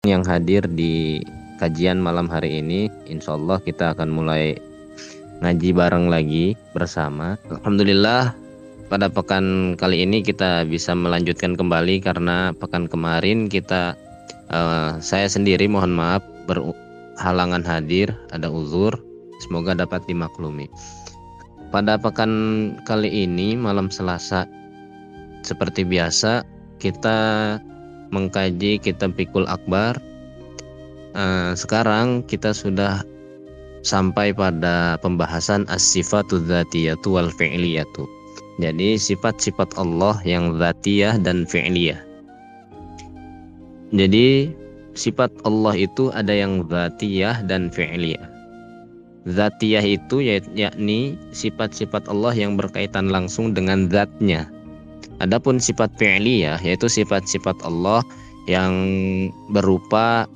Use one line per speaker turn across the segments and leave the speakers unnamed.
yang hadir di kajian malam hari ini. Insya Allah kita akan mulai ngaji bareng lagi bersama. Alhamdulillah pada pekan kali ini kita bisa melanjutkan kembali karena pekan kemarin saya sendiri mohon maaf berhalangan hadir, ada uzur, semoga dapat dimaklumi. Pada pekan kali ini malam Selasa seperti biasa kita mengkaji kitab Fiqhul Akbar. Sekarang kita sudah sampai pada pembahasan as-sifatu dzatiyatu wal fi'liyatu. Jadi sifat-sifat Allah yang dzatiyah dan fi'liyah. Jadi sifat Allah itu ada yang dzatiyah dan fi'liyah. Dzatiyah itu yakni sifat-sifat Allah yang berkaitan langsung dengan zatnya. Adapun sifat fi'liyah yaitu sifat-sifat Allah yang berupa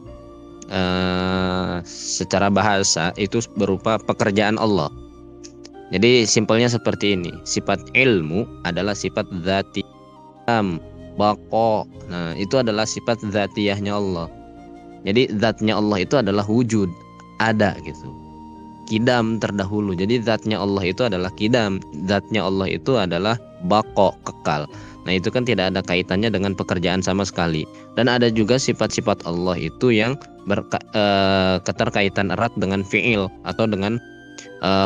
secara bahasa itu berupa pekerjaan Allah. Jadi simpelnya seperti ini. Sifat ilmu adalah sifat dzati, baqa. Nah, itu adalah sifat dzatiyahnya Allah. Jadi zatnya Allah itu adalah wujud, ada gitu. Kidam terdahulu. Jadi zatnya Allah itu adalah kidam, zatnya Allah itu adalah baqo, kekal. Nah, itu kan tidak ada kaitannya dengan pekerjaan sama sekali. Dan ada juga sifat-sifat Allah itu yang keterkaitan erat dengan fi'il atau dengan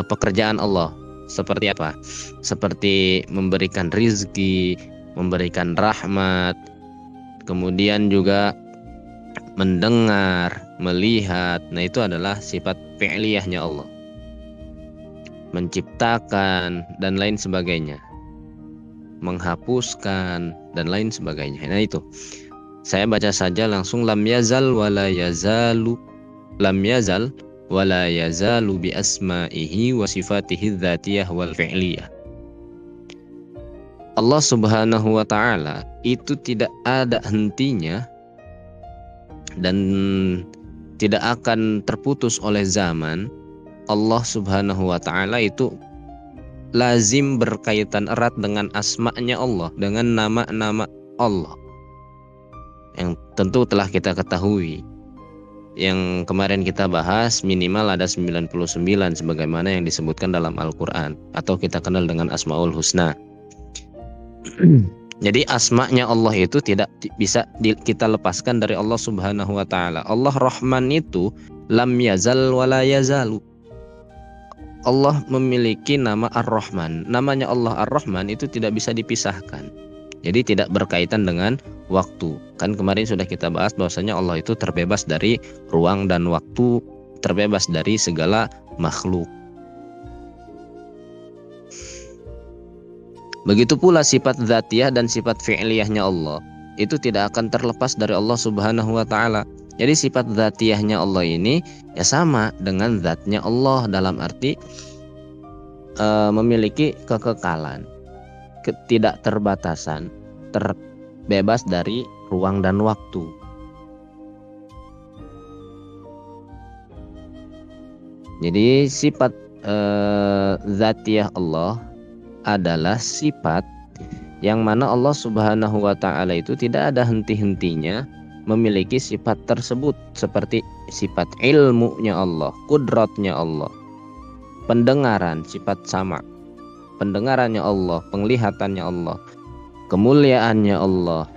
pekerjaan Allah. Seperti apa? Seperti memberikan rizki, memberikan rahmat, kemudian juga mendengar, melihat. Nah, itu adalah sifat fi'liyahnya Allah. Menciptakan dan lain sebagainya. Menghapuskan dan lain sebagainya. Nah, itu. Saya baca saja langsung. Lam yazal wala yazalu bi asma'ihi wa sifatihi dzatiyah wal fi'liyah. Allah Subhanahu wa ta'ala itu tidak ada hentinya dan tidak akan terputus oleh zaman. Allah Subhanahu wa ta'ala itu lazim berkaitan erat dengan asma'nya Allah, dengan nama-nama Allah yang tentu telah kita ketahui. Yang kemarin kita bahas minimal ada 99 sebagaimana yang disebutkan dalam Al-Quran atau kita kenal dengan Asmaul Husna. Jadi asma'nya Allah itu tidak bisa kita lepaskan dari Allah Subhanahu wa ta'ala. Allah Rahman itu lam yazal wala yazalu. Allah memiliki nama Ar-Rahman. Namanya Allah Ar-Rahman itu tidak bisa dipisahkan. Jadi tidak berkaitan dengan waktu. Kan kemarin sudah kita bahas bahwasanya Allah itu terbebas dari ruang dan waktu, terbebas dari segala makhluk. Begitu pula sifat dzatiyah dan sifat fi'liyahnya Allah itu tidak akan terlepas dari Allah Subhanahu wa ta'ala. Jadi sifat dzatiyahnya Allah ini ya sama dengan zatnya Allah dalam arti memiliki kekekalan, ketidakterbatasan, terbebas dari ruang dan waktu. Jadi sifat dzatiyah Allah adalah sifat yang mana Allah Subhanahu wa ta'ala itu tidak ada henti-hentinya memiliki sifat tersebut, seperti sifat ilmunya Allah, kudratnya Allah, pendengaran, sifat sama, pendengarannya Allah, penglihatannya Allah, kemuliaannya Allah,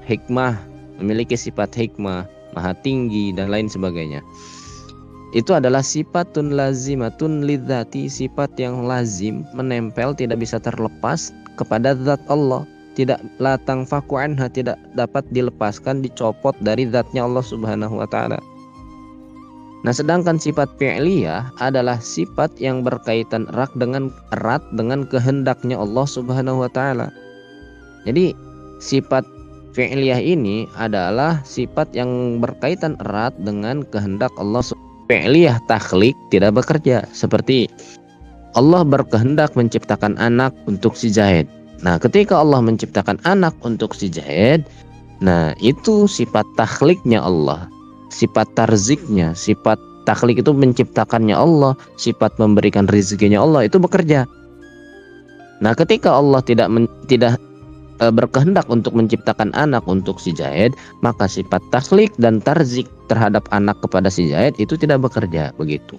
hikmah, memiliki sifat hikmah, maha tinggi dan lain sebagainya. Itu adalah sifatun lazimatun lidzati, sifat yang lazim, menempel, tidak bisa terlepas kepada zat Allah. Tidak latang faku anha, tidak dapat dilepaskan, dicopot dari zatnya Allah Subhanahu wa ta'ala. Nah, sedangkan sifat fi'liyah adalah sifat yang berkaitan erat dengan kehendaknya Allah Subhanahu wa ta'ala. Jadi sifat fi'liyah ini adalah sifat yang berkaitan erat dengan kehendak Allah. Fi'liyah takhlik tidak bekerja, seperti Allah berkehendak menciptakan anak untuk si Zaid. Nah, ketika Allah menciptakan anak untuk si Zaid, nah itu sifat takhliknya Allah, sifat tarziknya, sifat takhlik itu menciptakannya Allah, sifat memberikan rezekinya Allah itu bekerja. Nah, ketika Allah tidak berkehendak untuk menciptakan anak untuk si Zaid, maka sifat takhlik dan tarzik terhadap anak kepada si Zaid itu tidak bekerja begitu.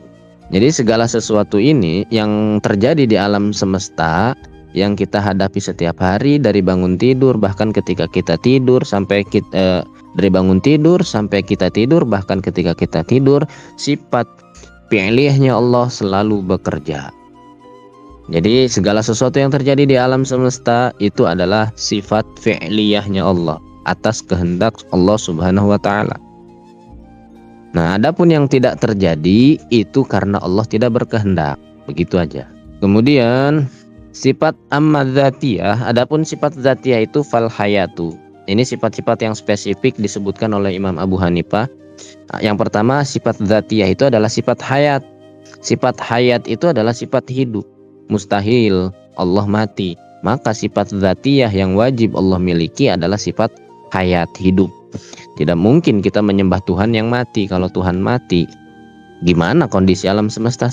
Jadi segala sesuatu ini yang terjadi di alam semesta yang kita hadapi setiap hari dari bangun tidur, bahkan ketika kita tidur sampai kita dari bangun tidur sampai kita tidur, bahkan ketika kita tidur, sifat fi'liyahnya Allah selalu bekerja. Jadi segala sesuatu yang terjadi di alam semesta itu adalah sifat fi'liyahnya Allah atas kehendak Allah Subhanahu wa taala. Nah, adapun yang tidak terjadi itu karena Allah tidak berkehendak. Begitu aja. Kemudian sifat amma-dzatiyah, adapun sifat dzatiyah itu fal hayatu. Ini sifat-sifat yang spesifik disebutkan oleh Imam Abu Hanifah. Yang pertama, sifat dzatiyah itu adalah sifat hayat. Sifat hayat itu adalah sifat hidup. Mustahil Allah mati. Maka sifat dzatiyah yang wajib Allah miliki adalah sifat hayat, hidup. Tidak mungkin kita menyembah Tuhan yang mati. Kalau Tuhan mati, gimana kondisi alam semesta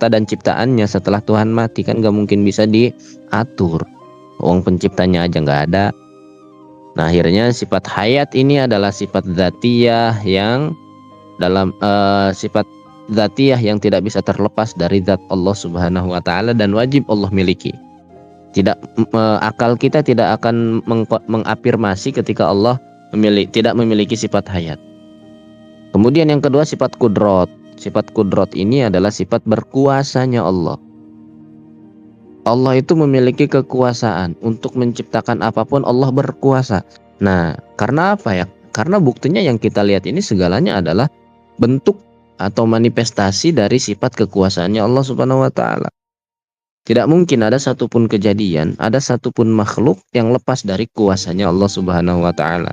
dan ciptaannya setelah Tuhan mati? Kan gak mungkin bisa diatur. Wong penciptanya aja gak ada. Nah, akhirnya sifat hayat ini adalah sifat dzatiyah yang dalam sifat dzatiyah yang tidak bisa terlepas dari zat Allah Subhanahu wa taala dan wajib Allah miliki. Akal kita tidak akan mengafirmasi ketika Allah tidak memiliki sifat hayat. Kemudian yang kedua, sifat kudrot. Sifat kudrot ini adalah sifat berkuasanya Allah. Allah itu memiliki kekuasaan untuk menciptakan apapun. Allah berkuasa. Nah, karena apa ya? Karena buktinya yang kita lihat ini segalanya adalah bentuk atau manifestasi dari sifat kekuasaannya Allah Subhanahu wa taala. Tidak mungkin ada satupun kejadian, ada satupun makhluk yang lepas dari kuasanya Allah Subhanahu wa taala.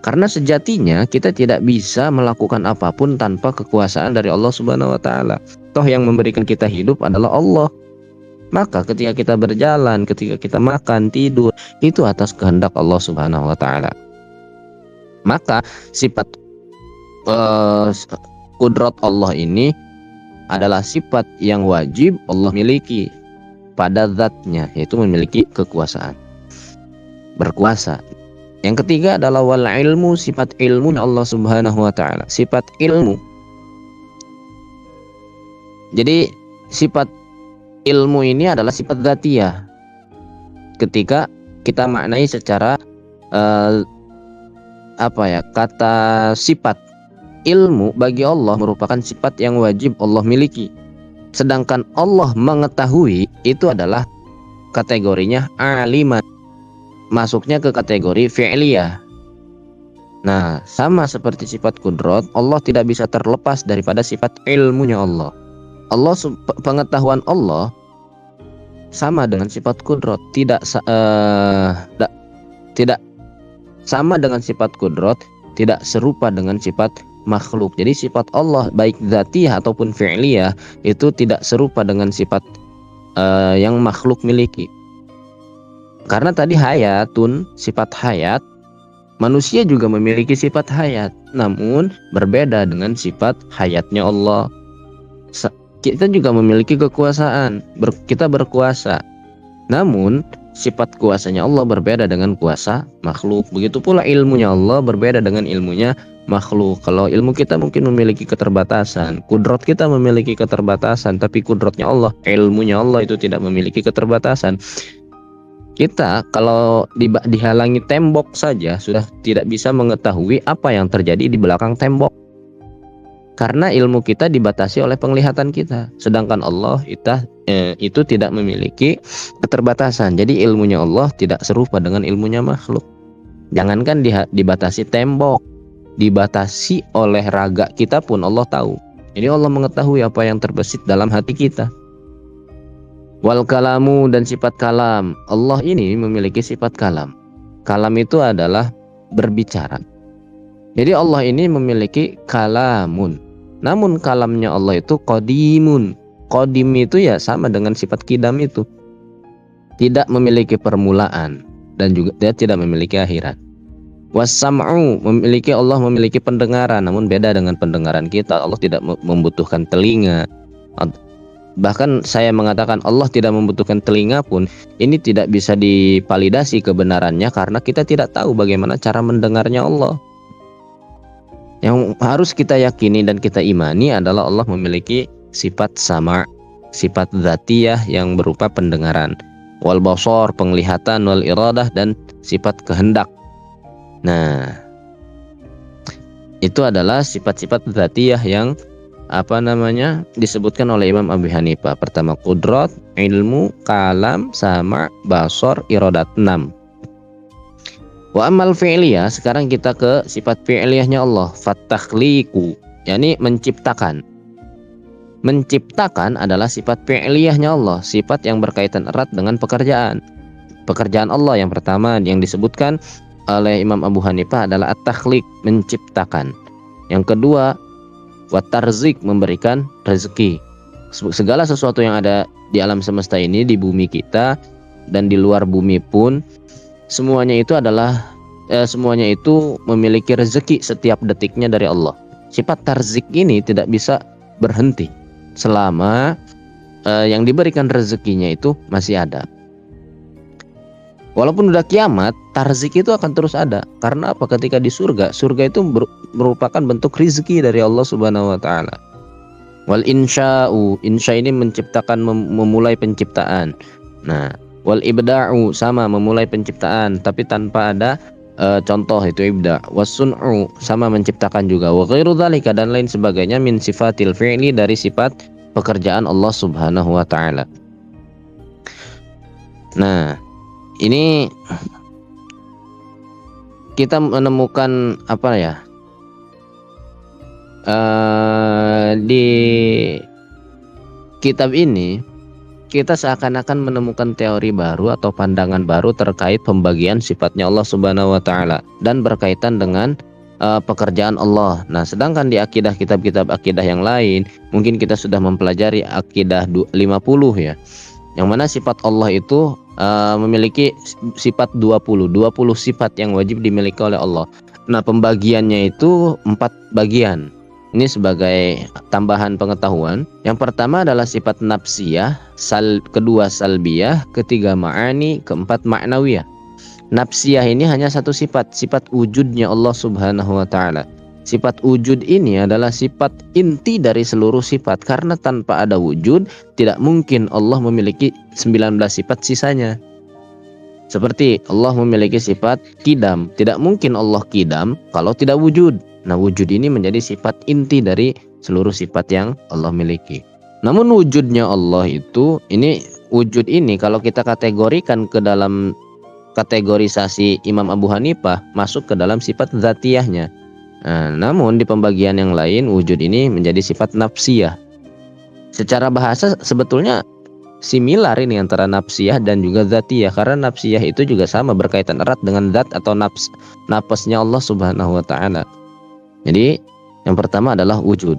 Karena sejatinya kita tidak bisa melakukan apapun tanpa kekuasaan dari Allah Subhanahu wa taala. Toh yang memberikan kita hidup adalah Allah. Maka ketika kita berjalan, ketika kita makan, tidur, itu atas kehendak Allah Subhanahu wa taala. Maka sifat kudrat Allah ini adalah sifat yang wajib Allah miliki pada zatnya, yaitu memiliki kekuasaan, berkuasa. Yang ketiga adalah wal ilmu, sifat ilmu Allah Subhanahu wa taala, sifat ilmu. Jadi sifat ilmu ini adalah sifat dzatiyah. Ketika kita maknai secara kata sifat ilmu bagi Allah merupakan sifat yang wajib Allah miliki. Sedangkan Allah mengetahui itu adalah kategorinya aliman. Masuknya ke kategori fi'liyah. Nah, sama seperti sifat kudrat, Allah tidak bisa terlepas daripada sifat ilmunya Allah. Pengetahuan Allah sama dengan sifat kudrat, tidak sama dengan sifat kudrat, tidak serupa dengan sifat makhluk. Jadi sifat Allah baik dzatiyah ataupun fi'liyah itu tidak serupa dengan sifat yang makhluk miliki. Karena tadi hayatun, sifat hayat, manusia juga memiliki sifat hayat, namun berbeda dengan sifat hayatnya Allah. Kita juga memiliki kekuasaan, kita berkuasa, namun sifat kuasanya Allah berbeda dengan kuasa makhluk. Begitu pula ilmunya Allah berbeda dengan ilmunya makhluk. Kalau ilmu kita mungkin memiliki keterbatasan, kudrat kita memiliki keterbatasan, tapi kudratnya Allah, ilmunya Allah itu tidak memiliki keterbatasan. Kita kalau dihalangi tembok saja sudah tidak bisa mengetahui apa yang terjadi di belakang tembok. Karena ilmu kita dibatasi oleh penglihatan kita. Sedangkan Allah itu tidak memiliki keterbatasan. Jadi ilmunya Allah tidak serupa dengan ilmunya makhluk. Jangankan dibatasi tembok, dibatasi oleh raga kita pun Allah tahu. Jadi Allah mengetahui apa yang terbesit dalam hati kita. Wal kalamu, dan sifat kalam. Allah ini memiliki sifat kalam. Kalam itu adalah berbicara. Jadi Allah ini memiliki kalamun. Namun kalamnya Allah itu qadimun. Qadim itu ya sama dengan sifat kidam itu. Tidak memiliki permulaan dan juga dia tidak memiliki akhirat. Was-sam'u, Allah memiliki pendengaran, namun beda dengan pendengaran kita. Allah tidak membutuhkan telinga. Bahkan saya mengatakan Allah tidak membutuhkan telinga pun, ini tidak bisa divalidasi kebenarannya karena kita tidak tahu bagaimana cara mendengarnya Allah. Yang harus kita yakini dan kita imani adalah Allah memiliki sifat sama, sifat dzatiyah yang berupa pendengaran, wal basar penglihatan, wal iradah dan sifat kehendak. Nah, itu adalah sifat-sifat dzatiyah yang disebutkan oleh Imam Abu Hanifah. Pertama qudrat, ilmu, kalam, sama, basar, iradat. 6. Wa amal fi'liyah, sekarang kita ke sifat fi'liyahnya Allah. Fattakhliqu, yakni menciptakan. Menciptakan adalah sifat fi'liyahnya Allah, sifat yang berkaitan erat dengan pekerjaan. Pekerjaan Allah yang pertama yang disebutkan oleh Imam Abu Hanifah adalah at-takhliq, menciptakan. Yang kedua, wa tarzik, memberikan rezeki. Segala sesuatu yang ada di alam semesta ini, di bumi kita dan di luar bumi pun, semuanya itu memiliki rezeki setiap detiknya dari Allah. Sifat tarzik ini tidak bisa berhenti selama yang diberikan rezekinya itu masih ada. Walaupun udah kiamat, tarzik itu akan terus ada. Karena apa? Ketika di surga itu merupakan bentuk rizki dari Allah Subhanahu wa taala. Wal insya'u, insya ini menciptakan, memulai penciptaan. Nah, wal ibda'u sama memulai penciptaan tapi tanpa ada contoh, itu ibda'. Was sun'u sama menciptakan juga. Wa ghairu dzalika dan lain sebagainya min sifatil fi'li, dari sifat pekerjaan Allah Subhanahu wa taala. Nah, ini kita menemukan di kitab ini kita seakan-akan menemukan teori baru atau pandangan baru terkait pembagian sifatnya Allah Subhanahu wa taala dan berkaitan dengan pekerjaan Allah. Nah, sedangkan di kitab-kitab akidah yang lain mungkin kita sudah mempelajari akidah 50 ya. Yang mana sifat Allah itu memiliki sifat 20 sifat yang wajib dimiliki oleh Allah. Nah, pembagiannya itu 4 bagian. Ini sebagai tambahan pengetahuan. Yang pertama adalah sifat nafsiyah, kedua salbiyah, ketiga ma'ani, keempat ma'nawiyah. Nafsiyah ini hanya satu sifat wujudnya Allah Subhanahu wa taala. Sifat wujud ini adalah sifat inti dari seluruh sifat, karena tanpa ada wujud tidak mungkin Allah memiliki 19 sifat sisanya. Seperti Allah memiliki sifat kidam, tidak mungkin Allah kidam kalau tidak wujud. Nah, wujud ini menjadi sifat inti dari seluruh sifat yang Allah miliki. Namun wujudnya Allah itu, wujud ini kalau kita kategorikan ke dalam kategorisasi Imam Abu Hanifah, masuk ke dalam sifat dzatiyahnya. Nah, namun di pembagian yang lain wujud ini menjadi sifat nafsiyah. Secara bahasa sebetulnya similar ini antara nafsiyah dan juga dzatiyah, karena nafsiyah itu juga sama berkaitan erat dengan zat atau nafasnya Allah Subhanahu wa taala. Jadi yang pertama adalah wujud.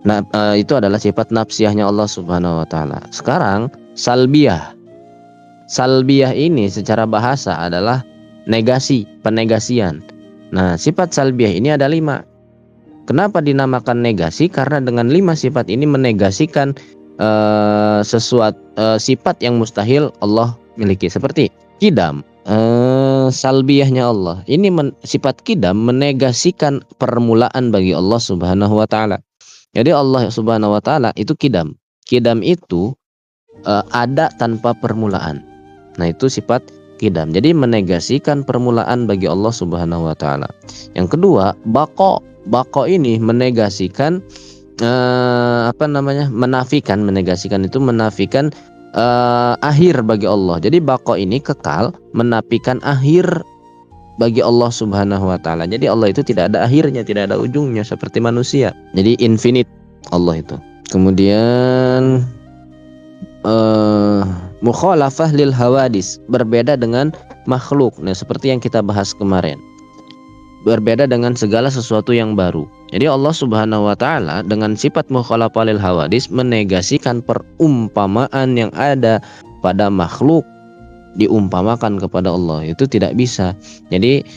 Nah, itu adalah sifat nafsiyahnya Allah Subhanahu wa taala. Sekarang salbiyah. Salbiyah ini secara bahasa adalah negasi, penegasian. Nah, sifat salbiyah ini ada 5. Kenapa dinamakan negasi? Karena dengan 5 sifat ini menegasikan sesuatu sifat yang mustahil Allah miliki. Seperti kidam, salbiyahnya Allah. Ini sifat kidam menegasikan permulaan bagi Allah Subhanahu wa taala. Jadi Allah Subhanahu wa taala itu kidam. Kidam itu ada tanpa permulaan. Nah, itu sifat kidam. Jadi menegasikan permulaan bagi Allah Subhanahu wa taala. Yang kedua, baqo. Baqo ini menegasikan menafikan akhir bagi Allah. Jadi baqo ini kekal, menafikan akhir bagi Allah Subhanahu wa taala. Jadi Allah itu tidak ada akhirnya, tidak ada ujungnya seperti manusia. Jadi infinite Allah itu. Kemudian mukhalafah lil hawadis, berbeda dengan makhluk. Nah, seperti yang kita bahas kemarin, berbeda dengan segala sesuatu yang baru. Jadi Allah Subhanahu wa taala dengan sifat mukhalafah lil hawadis menegasikan perumpamaan yang ada pada makhluk diumpamakan kepada Allah. Itu tidak bisa. Jadi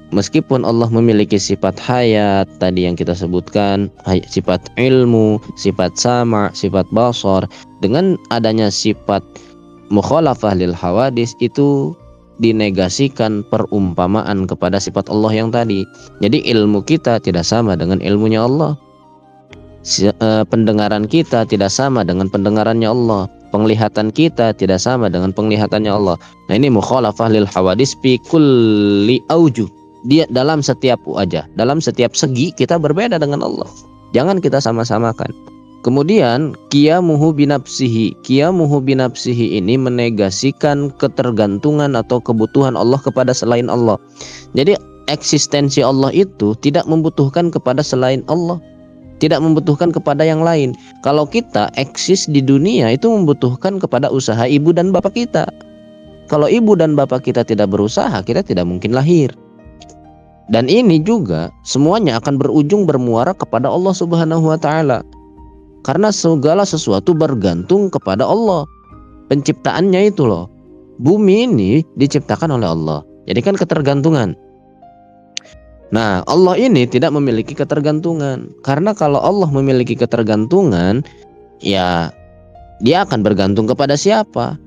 meskipun Allah memiliki sifat hayat tadi yang kita sebutkan, sifat ilmu, sifat sama, sifat basar, dengan adanya sifat mukhalafah lil hawadis itu dinegasikan perumpamaan kepada sifat Allah yang tadi. Jadi ilmu kita tidak sama dengan ilmunya Allah. Pendengaran kita tidak sama dengan pendengarannya Allah. Penglihatan kita tidak sama dengan penglihatannya Allah. Nah, ini mukhalafah lil hawadis fi kulli aujuh. Dia dalam setiap wajah, dalam setiap segi kita berbeda dengan Allah. Jangan kita sama-samakan. Kemudian qiyamuhu binafsihi. Qiyamuhu binafsihi ini menegasikan ketergantungan atau kebutuhan Allah kepada selain Allah. Jadi eksistensi Allah itu tidak membutuhkan kepada selain Allah, tidak membutuhkan kepada yang lain. Kalau kita eksis di dunia itu membutuhkan kepada usaha ibu dan bapak kita. Kalau ibu dan bapak kita tidak berusaha, kita tidak mungkin lahir. Dan ini juga semuanya akan berujung bermuara kepada Allah Subhanahu wa taala. Karena segala sesuatu bergantung kepada Allah. Penciptaannya itu loh. Bumi ini diciptakan oleh Allah. Jadi kan ketergantungan. Nah, Allah ini tidak memiliki ketergantungan. Karena kalau Allah memiliki ketergantungan, ya dia akan bergantung kepada siapa?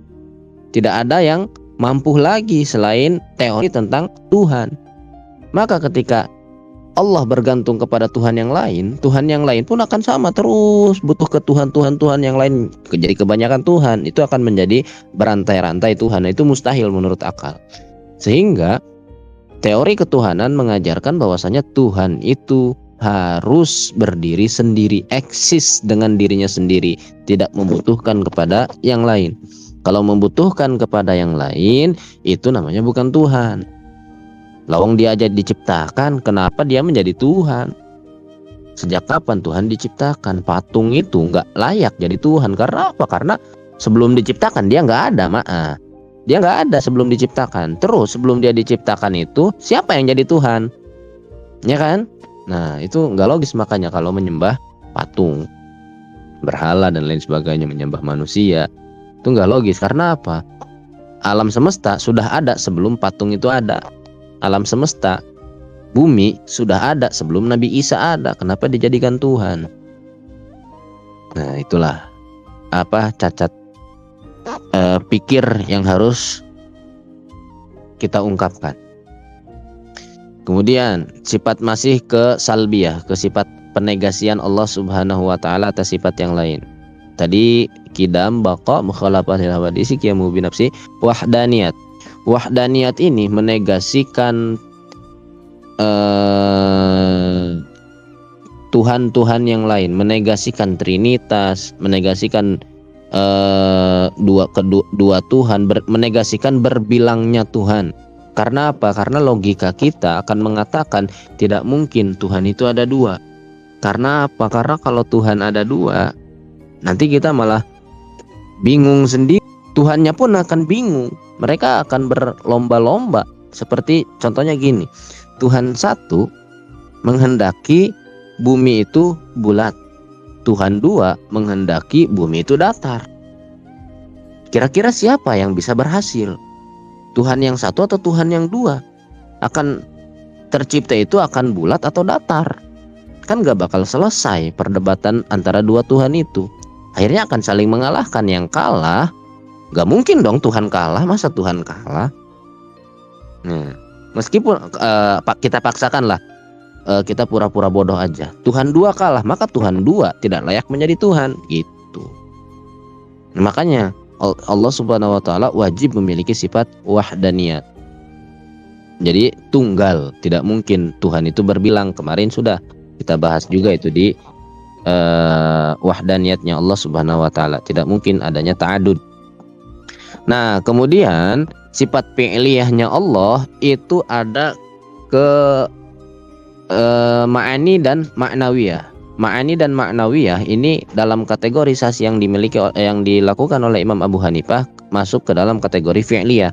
Tidak ada yang mampu lagi selain teori tentang Tuhan. Maka ketika Allah bergantung kepada Tuhan yang lain pun akan sama terus butuh ke Tuhan yang lain. Jadi kebanyakan Tuhan itu akan menjadi berantai-rantai Tuhan. Itu mustahil menurut akal. Sehingga teori ketuhanan mengajarkan bahwasanya Tuhan itu harus berdiri sendiri, eksis dengan dirinya sendiri, tidak membutuhkan kepada yang lain. Kalau membutuhkan kepada yang lain, itu namanya bukan Tuhan. Lawang dia aja diciptakan, kenapa dia menjadi Tuhan? Sejak kapan Tuhan diciptakan? Patung itu nggak layak jadi Tuhan. Karena apa? Karena sebelum diciptakan dia nggak ada, dia nggak ada sebelum diciptakan. Terus sebelum dia diciptakan itu siapa yang jadi Tuhan? Ya kan? Nah itu nggak logis. Makanya kalau menyembah patung, berhala dan lain sebagainya, menyembah manusia, itu nggak logis. Karena apa? Alam semesta sudah ada sebelum patung itu ada. Alam semesta, bumi sudah ada sebelum Nabi Isa ada. Kenapa dijadikan Tuhan? Nah itulah cacat pikir yang harus kita ungkapkan. Kemudian sifat masih ke salbiyah, ke sifat penegasian Allah Subhanahu wa taala atas sifat yang lain. Tadi qidam, baqa, mukhalafah lil hawadisi, qiyamu binafsi, wahdaniyat. Wahdaniyat ini menegasikan Tuhan-Tuhan yang lain, menegasikan Trinitas, menegasikan dua Tuhan, menegasikan berbilangnya Tuhan. Karena apa? Karena logika kita akan mengatakan tidak mungkin Tuhan itu ada dua. Karena apa? Karena kalau Tuhan ada dua, nanti kita malah bingung sendiri. Tuhannya pun akan bingung. Mereka akan berlomba-lomba. Seperti contohnya gini, Tuhan satu menghendaki bumi itu bulat, Tuhan dua menghendaki bumi itu datar. Kira-kira siapa yang bisa berhasil? Tuhan yang satu atau Tuhan yang dua? Akan tercipta itu akan bulat atau datar? Kan gak bakal selesai perdebatan antara dua Tuhan itu. Akhirnya akan saling mengalahkan. Yang kalah, gak mungkin dong Tuhan kalah. Masa Tuhan kalah? Nah, meskipun kita paksakanlah, kita pura-pura bodoh aja, Tuhan dua kalah, maka Tuhan dua tidak layak menjadi Tuhan gitu. Nah, makanya Allah Subhanahu wa taala wajib memiliki sifat wahdaniyat. Jadi tunggal, tidak mungkin Tuhan itu berbilang. Kemarin sudah kita bahas juga itu di wahdaniyatnya Allah Subhanahu wa taala, tidak mungkin adanya ta'adud. Nah, kemudian sifat fi'liyahnya Allah itu ada ke ma'ani dan ma'nawiyah. Ma'ani dan ma'nawiyah ini dalam kategorisasi yang dilakukan oleh Imam Abu Hanifah masuk ke dalam kategori fi'liyah.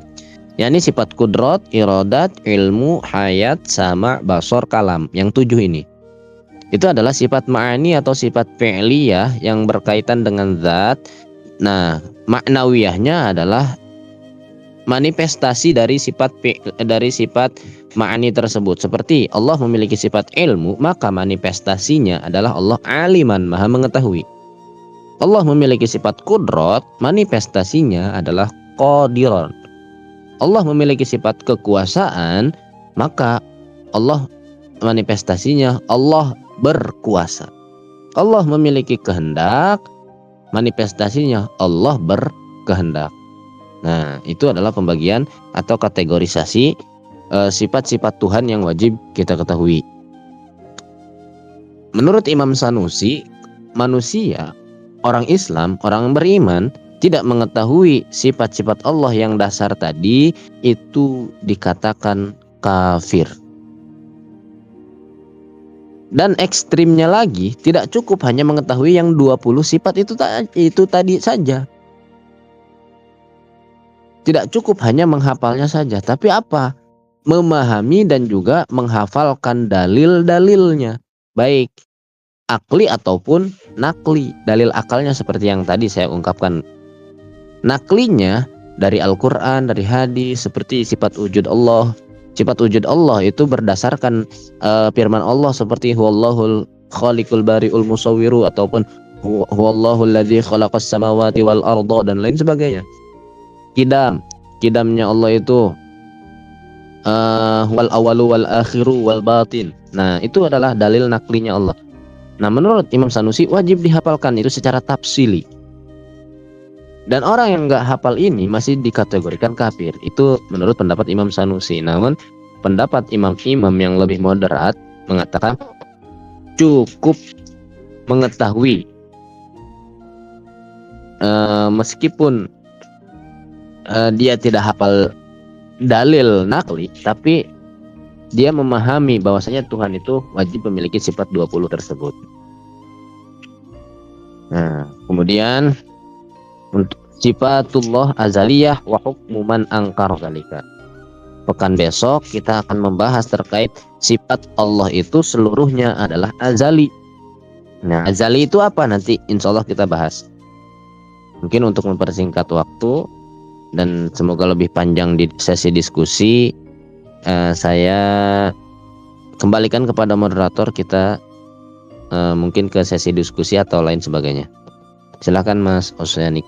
yakni sifat kudrat, iradat, ilmu, hayat, sama, basor, kalam. Yang 7 ini. Itu adalah sifat ma'ani atau sifat fi'liyah yang berkaitan dengan zat. Nah, maknawiyahnya adalah manifestasi dari sifat ma'ani tersebut. Seperti Allah memiliki sifat ilmu, maka manifestasinya adalah Allah aliman, maha mengetahui. Allah memiliki sifat kudrat, manifestasinya adalah qadiran. Allah memiliki sifat kekuasaan, maka Allah manifestasinya Allah berkuasa. Allah memiliki kehendak, manifestasinya Allah berkehendak. Nah, itu adalah pembagian atau kategorisasi sifat-sifat Tuhan yang wajib kita ketahui. Menurut Imam Sanusi, manusia, orang Islam, orang beriman tidak mengetahui sifat-sifat Allah yang dasar tadi, itu dikatakan kafir. Dan ekstrimnya lagi, tidak cukup hanya mengetahui yang 20 sifat itu tadi saja. Tidak cukup hanya menghafalnya saja, tapi apa? Memahami dan juga menghafalkan dalil-dalilnya, baik akli ataupun nakli. Dalil akalnya seperti yang tadi saya ungkapkan. Naklinya dari Al-Quran, dari hadis, seperti sifat wujud Allah. Sifat wujud Allah itu berdasarkan firman Allah seperti huwallahul khaliqul bari'ul musawwiru, ataupun huwallahul ladzi khalaqas samawati wal arda, dan lain sebagainya. Kidamnya Allah itu wal awalu wal akhiru wal batin. Nah, itu adalah dalil naklinya Allah. Nah, menurut Imam Sanusi wajib dihafalkan itu secara tafsili. Dan orang yang nggak hafal ini masih dikategorikan kafir. Itu menurut pendapat Imam Sanusi. Namun pendapat imam-imam yang lebih moderat mengatakan cukup mengetahui, meskipun dia tidak hafal dalil nakli, tapi dia memahami bahwasanya Tuhan itu wajib memiliki sifat 20 tersebut. Nah, kemudian untuk sifatullah azaliyah wa hukmu man angkar dzalika. Pekan besok kita akan membahas terkait sifat Allah itu seluruhnya adalah azali. Nah, azali itu apa? Nanti insya Allah kita bahas. Mungkin untuk mempersingkat waktu dan semoga lebih panjang di sesi diskusi, saya kembalikan kepada moderator kita, mungkin ke sesi diskusi atau lain sebagainya. Silakan Mas Oceanic.